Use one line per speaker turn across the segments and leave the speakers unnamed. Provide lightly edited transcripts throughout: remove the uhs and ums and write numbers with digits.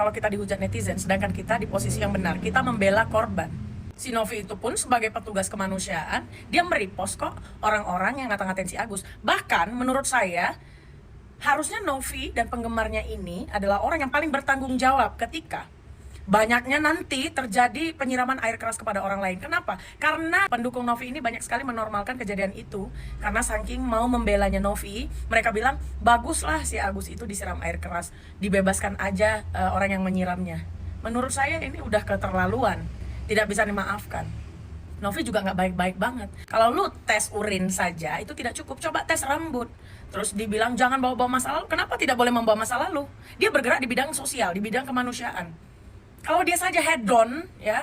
kalau kita dihujat netizen, sedangkan kita di posisi yang benar, kita membela korban. Si Novi itu pun sebagai petugas kemanusiaan, dia merepost kok orang-orang yang ngata-ngatain si Agus. Bahkan menurut saya, harusnya Novi dan penggemarnya ini adalah orang yang paling bertanggung jawab ketika banyaknya nanti terjadi penyiraman air keras kepada orang lain. Kenapa? Karena pendukung Novi ini banyak sekali menormalkan kejadian itu. Karena saking mau membelanya Novi, mereka bilang, baguslah si Agus itu disiram air keras, dibebaskan aja orang yang menyiramnya. Menurut saya ini udah keterlaluan, tidak bisa dimaafkan. Novi juga nggak baik-baik banget. Kalau lu tes urin saja itu tidak cukup, coba tes rambut. Terus dibilang jangan bawa-bawa masa lalu. Kenapa tidak boleh membawa masa lalu? Dia bergerak di bidang sosial, di bidang kemanusiaan. Kalau dia saja head on, ya,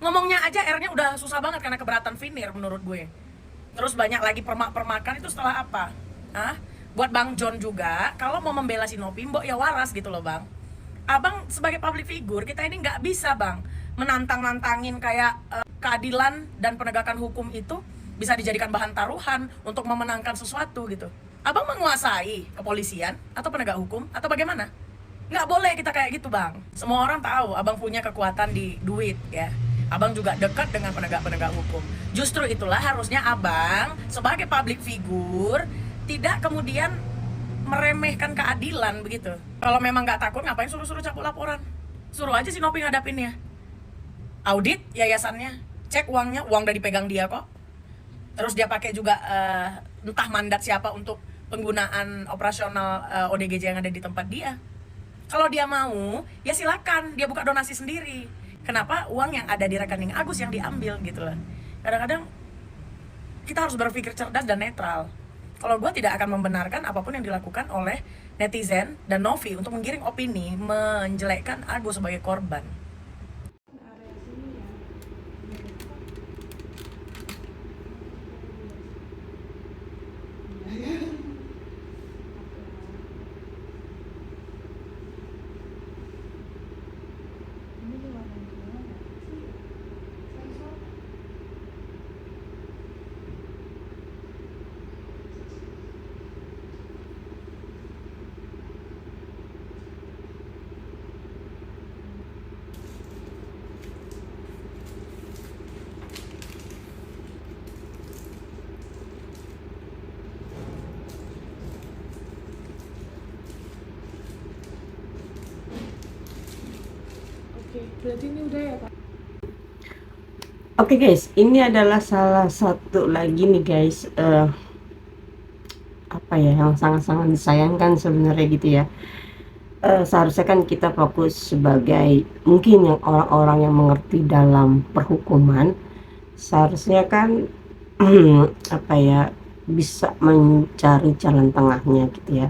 ngomongnya aja R-nya udah susah banget karena keberatan Vinir menurut gue. Terus banyak lagi permak-permakan itu setelah apa? Hah? Buat Bang John juga, kalau mau membela si Novi, mbok ya waras gitu loh Bang. Abang sebagai public figure, kita ini nggak bisa Bang menantang-nantangin kayak keadilan dan penegakan hukum itu bisa dijadikan bahan taruhan untuk memenangkan sesuatu gitu. Abang menguasai kepolisian atau penegak hukum atau bagaimana? Nggak boleh kita kayak gitu Bang. Semua orang tahu abang punya kekuatan di duit ya. Abang juga dekat dengan penegak-penegak hukum. Justru itulah harusnya abang sebagai public figure tidak kemudian meremehkan keadilan begitu. Kalau memang nggak takut ngapain suruh-suruh cabut laporan? Suruh aja si Novi ngadapinnya. Audit yayasannya, cek uangnya, uang udah dipegang dia kok. Terus dia pakai juga entah mandat siapa untuk penggunaan operasional ODGJ yang ada di tempat dia. Kalau dia mau, ya silakan dia buka donasi sendiri. Kenapa uang yang ada di rekening Agus yang diambil gitu loh. Kadang-kadang kita harus berpikir cerdas dan netral. Kalau gue tidak akan membenarkan apapun yang dilakukan oleh netizen dan Novi untuk menggiring opini menjelekkan Agus sebagai korban.
Oke, berarti ini udah ya Pak?
Oke guys, ini adalah salah satu lagi nih guys, apa ya, yang sangat-sangat disayangkan sebenarnya gitu ya. Seharusnya kan kita fokus sebagai mungkin yang orang-orang yang mengerti dalam perhukuman, seharusnya kan apa ya, bisa mencari jalan tengahnya gitu ya.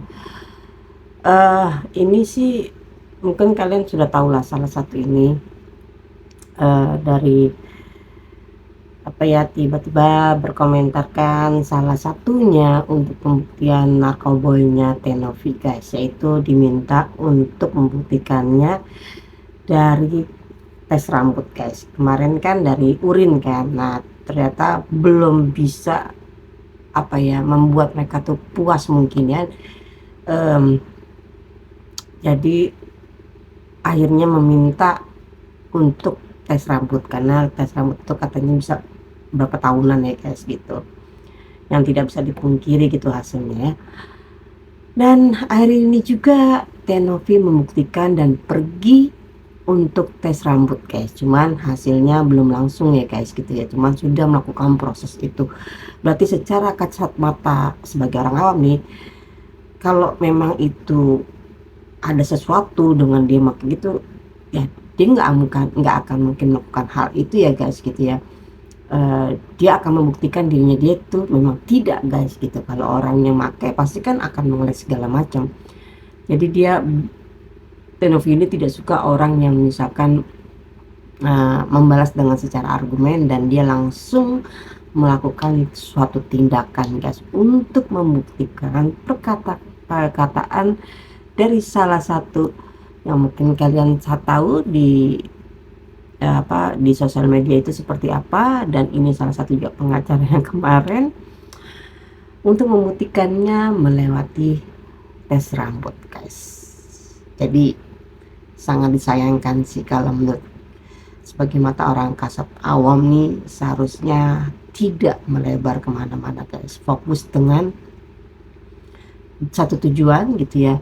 Ini sih mungkin kalian sudah tahu lah, salah satu ini dari apa ya, tiba-tiba berkomentarkan salah satunya untuk pembuktian narkoboynya Tenovi guys, yaitu diminta untuk membuktikannya dari tes rambut guys. Kemarin kan dari urin kan, nah ternyata belum bisa apa ya, membuat mereka tuh puas mungkin ya. Jadi akhirnya meminta untuk tes rambut, karena tes rambut itu katanya bisa berapa tahunan ya guys gitu, yang tidak bisa dipungkiri gitu hasilnya ya. Dan akhir ini juga Tenovi membuktikan dan pergi untuk tes rambut guys, cuman hasilnya belum langsung ya guys gitu ya, cuman sudah melakukan proses itu. Berarti secara kasat mata sebagai orang awam nih, kalau memang itu ada sesuatu dengan dia makin gitu ya, dia nggak akan mungkin melakukan hal itu ya guys gitu ya. Dia akan membuktikan dirinya dia itu memang tidak guys gitu. Kalau orang yang pakai pasti kan akan mengeles segala macam. Jadi dia, Tenovi ini tidak suka orang yang misalkan membalas dengan secara argumen, dan dia langsung melakukan suatu tindakan guys untuk membuktikan perkataan dari salah satu yang mungkin kalian tahu di di sosial media itu seperti apa. Dan ini salah satu juga pengacara yang kemarin untuk membuktikannya melewati tes rambut guys. Jadi sangat disayangkan sih kalau menurut sebagai mata orang kasat awam nih, seharusnya tidak melebar kemana-mana guys, fokus dengan satu tujuan gitu ya.